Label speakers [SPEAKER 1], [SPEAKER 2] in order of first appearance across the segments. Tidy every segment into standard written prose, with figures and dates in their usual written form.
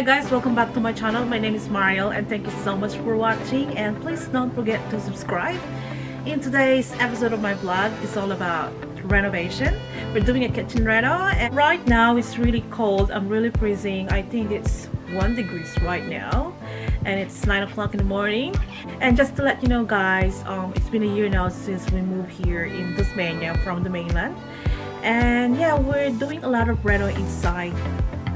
[SPEAKER 1] guys, welcome back to my channel. My name is Mariel and thank you so much for watching, and please don't forget to subscribe. In today's episode of my vlog, it's all about renovation. We're doing a kitchen reno, and right now it's really cold. I'm really freezing. I think it's 1 degree right now, and it's 9 o'clock in the morning. And just to let you know guys, it's been a year now since we moved here in Tasmania from the mainland. And yeah, we're doing a lot of reno inside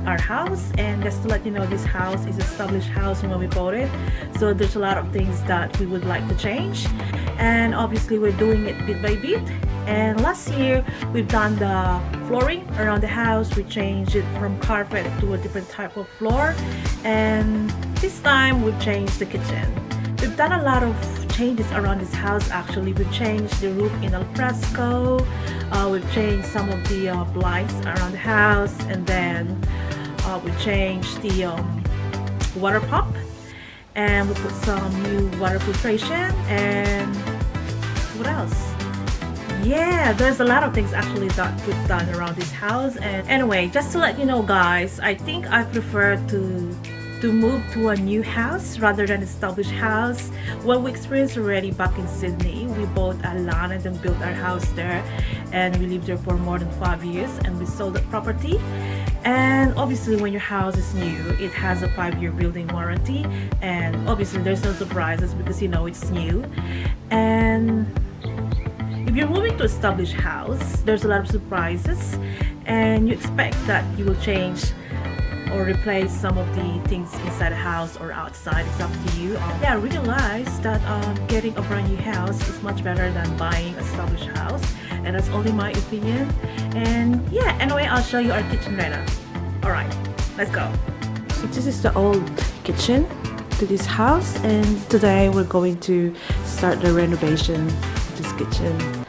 [SPEAKER 1] our house. And just to let you know, this house is an established house when we bought it, so there's a lot of things that we would like to change, and obviously we're doing it bit by bit. And last year we've done the flooring around the house. We changed it from carpet to a different type of floor, and this time we've changed the kitchen. We've done a lot of changes around this house. Actually, we've changed the roof in al fresco, we've changed some of the blinds around the house, and then we changed the water pump, and we put some new water filtration. And what else? Yeah, there's a lot of things actually that we've done around this house. And anyway, just to let you know guys, I think I prefer to move to a new house rather than established house. Well, we experienced already back in Sydney. We bought a land and then built our house there, and we lived there for more than 5 years, and we sold that property. And obviously when your house is new, it has a 5-year building warranty, and obviously there's no surprises because you know it's new. And if you're moving to established house, there's a lot of surprises, and you expect that you will change or replace some of the things inside the house or outside. It's up to you. Yeah, I realized that getting a brand new house is much better than buying an established house, and that's only my opinion. And yeah, anyway, I'll show you our kitchen reno. Alright, let's go. So this is the old kitchen to this house, and today we're going to start the renovation of this kitchen.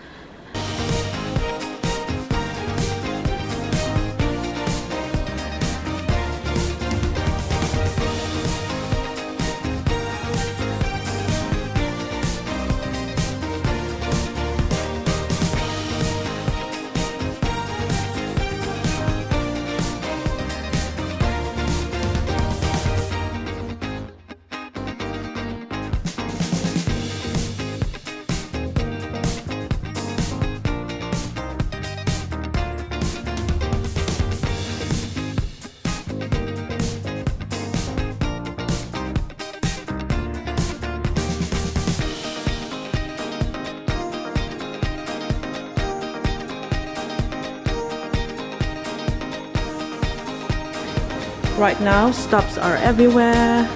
[SPEAKER 1] Right now, stops are everywhere.